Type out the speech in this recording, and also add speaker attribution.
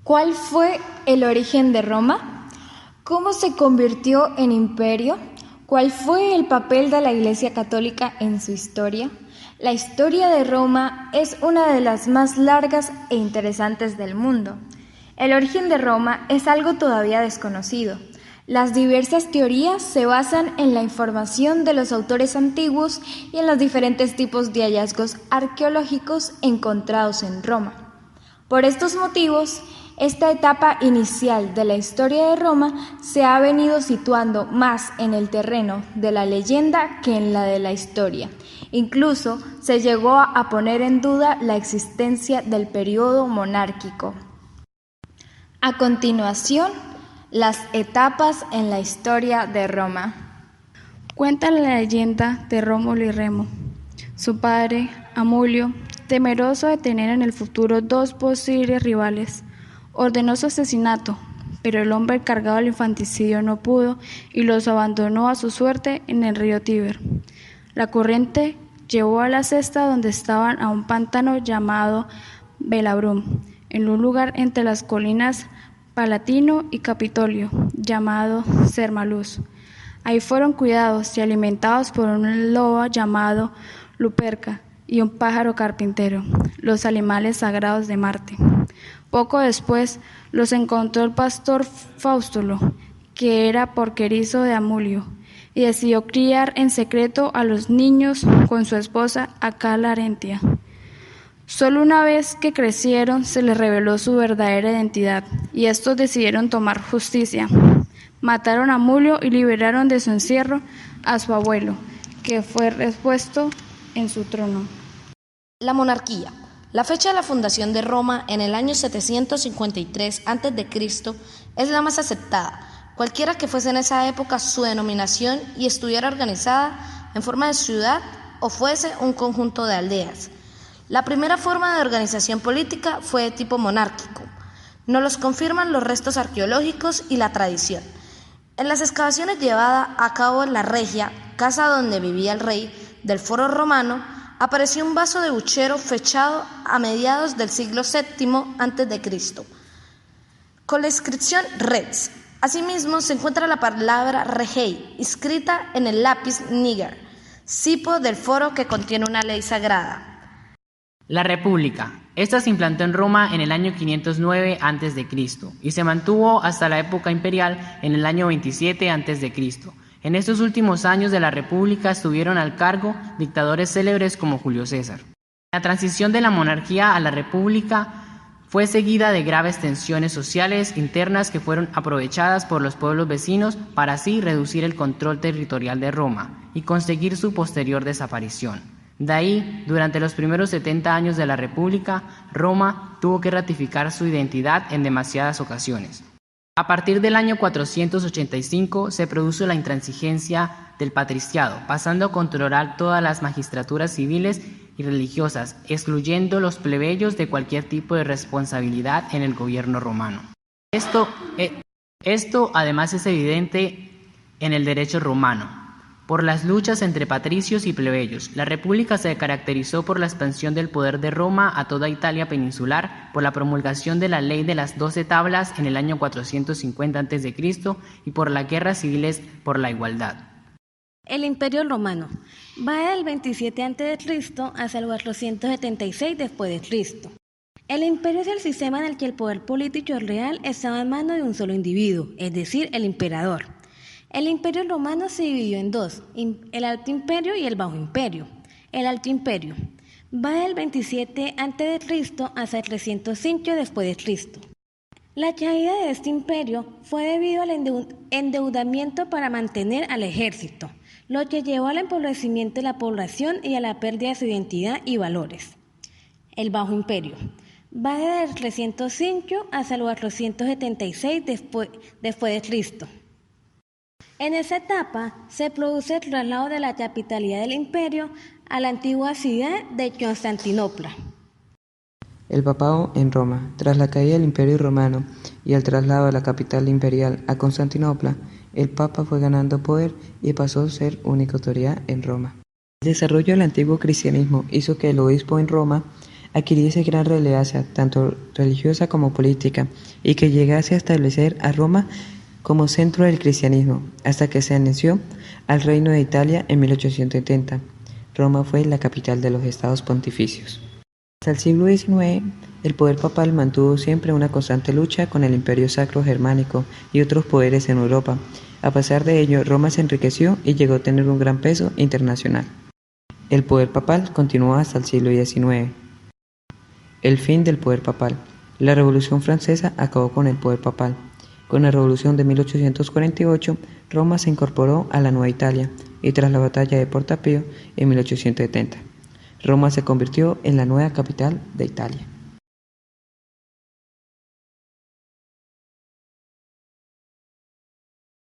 Speaker 1: ¿Cuál fue el origen de Roma? ¿Cómo se convirtió en imperio? ¿Cuál fue el papel de la Iglesia Católica en su historia? La historia de Roma es una de las más largas e interesantes del mundo. El origen de Roma es algo todavía desconocido. Las diversas teorías se basan en la información de los autores antiguos y en los diferentes tipos de hallazgos arqueológicos encontrados en Roma. Por estos motivos, esta etapa inicial de la historia de Roma se ha venido situando más en el terreno de la leyenda que en la de la historia. Incluso se llegó a poner en duda la existencia del periodo monárquico. A continuación, las etapas en la historia de Roma.
Speaker 2: Cuenta la leyenda de Rómulo y Remo. Su padre, Amulio, temeroso de tener en el futuro dos posibles rivales, ordenó su asesinato, pero el hombre encargado del infanticidio no pudo y los abandonó a su suerte en el río Tíber. La corriente llevó a la cesta donde estaban a un pantano llamado Velabrum, en un lugar entre las colinas Palatino y Capitolio, llamado Sermaluz. Ahí fueron cuidados y alimentados por un lobo llamado Luperca y un pájaro carpintero, los animales sagrados de Marte. Poco después los encontró el pastor Faustulo, que era porquerizo de Amulio, y decidió criar en secreto a los niños con su esposa Acá Larentia. Solo una vez que crecieron se les reveló su verdadera identidad, y estos decidieron tomar justicia. Mataron a Amulio y liberaron de su encierro a su abuelo, que fue repuesto en su trono.
Speaker 3: La monarquía. La fecha de la fundación de Roma en el año 753 a.C. es la más aceptada, cualquiera que fuese en esa época su denominación y estuviera organizada en forma de ciudad o fuese un conjunto de aldeas. La primera forma de organización política fue de tipo monárquico. Nos los confirman los restos arqueológicos y la tradición. En las excavaciones llevadas a cabo en la Regia, casa donde vivía el rey del Foro Romano, apareció un vaso de buchero fechado a mediados del siglo VII a.C., con la inscripción Rex. Asimismo, se encuentra la palabra Regei, escrita en el lápiz niger, cipo del foro que contiene una ley sagrada.
Speaker 4: La República. Esta se implantó en Roma en el año 509 a.C. y se mantuvo hasta la época imperial en el año 27 a.C. En estos últimos años de la República estuvieron al cargo dictadores célebres como Julio César. La transición de la monarquía a la República fue seguida de graves tensiones sociales internas que fueron aprovechadas por los pueblos vecinos para así reducir el control territorial de Roma y conseguir su posterior desaparición. De ahí, durante los primeros 70 años de la República, Roma tuvo que ratificar su identidad en demasiadas ocasiones. A partir del año 485 se produjo la intransigencia del patriciado, pasando a controlar todas las magistraturas civiles y religiosas, excluyendo los plebeyos de cualquier tipo de responsabilidad en el gobierno romano. Esto además es evidente en el derecho romano. Por las luchas entre patricios y plebeyos, la República se caracterizó por la expansión del poder de Roma a toda Italia peninsular, por la promulgación de la Ley de las 12 Tablas en el año 450 a.C. y por las guerras civiles por la igualdad.
Speaker 5: El Imperio Romano va del 27 a.C. hasta el 476 después de Cristo. El imperio es el sistema en el que el poder político real estaba en manos de un solo individuo, es decir, el emperador. El Imperio Romano se dividió en dos, el Alto Imperio y el Bajo Imperio. El Alto Imperio va del 27 a.C. hasta el 305 después de Cristo. La caída de este imperio fue debido al endeudamiento para mantener al ejército, lo que llevó al empobrecimiento de la población y a la pérdida de su identidad y valores. El Bajo Imperio va desde el 305 hasta el 476 después de Cristo. En esa etapa se produce el traslado de la capitalidad del imperio a la antigua ciudad de Constantinopla.
Speaker 6: El papado en Roma. Tras la caída del Imperio Romano y el traslado de la capital imperial a Constantinopla, el Papa fue ganando poder y pasó a ser única autoridad en Roma. El desarrollo del antiguo cristianismo hizo que el obispo en Roma adquiriese gran relevancia, tanto religiosa como política, y que llegase a establecer a Roma como centro del cristianismo, hasta que se anexionó al Reino de Italia en 1870. Roma fue la capital de los estados pontificios. Hasta el siglo XIX, el poder papal mantuvo siempre una constante lucha con el Imperio Sacro Germánico y otros poderes en Europa. A pesar de ello, Roma se enriqueció y llegó a tener un gran peso internacional. El poder papal continuó hasta el siglo XIX. El fin del poder papal. La Revolución Francesa acabó con el poder papal. Con la Revolución de 1848, Roma se incorporó a la Nueva Italia y tras la batalla de Porta Pío en 1870, Roma se convirtió en la nueva capital de Italia.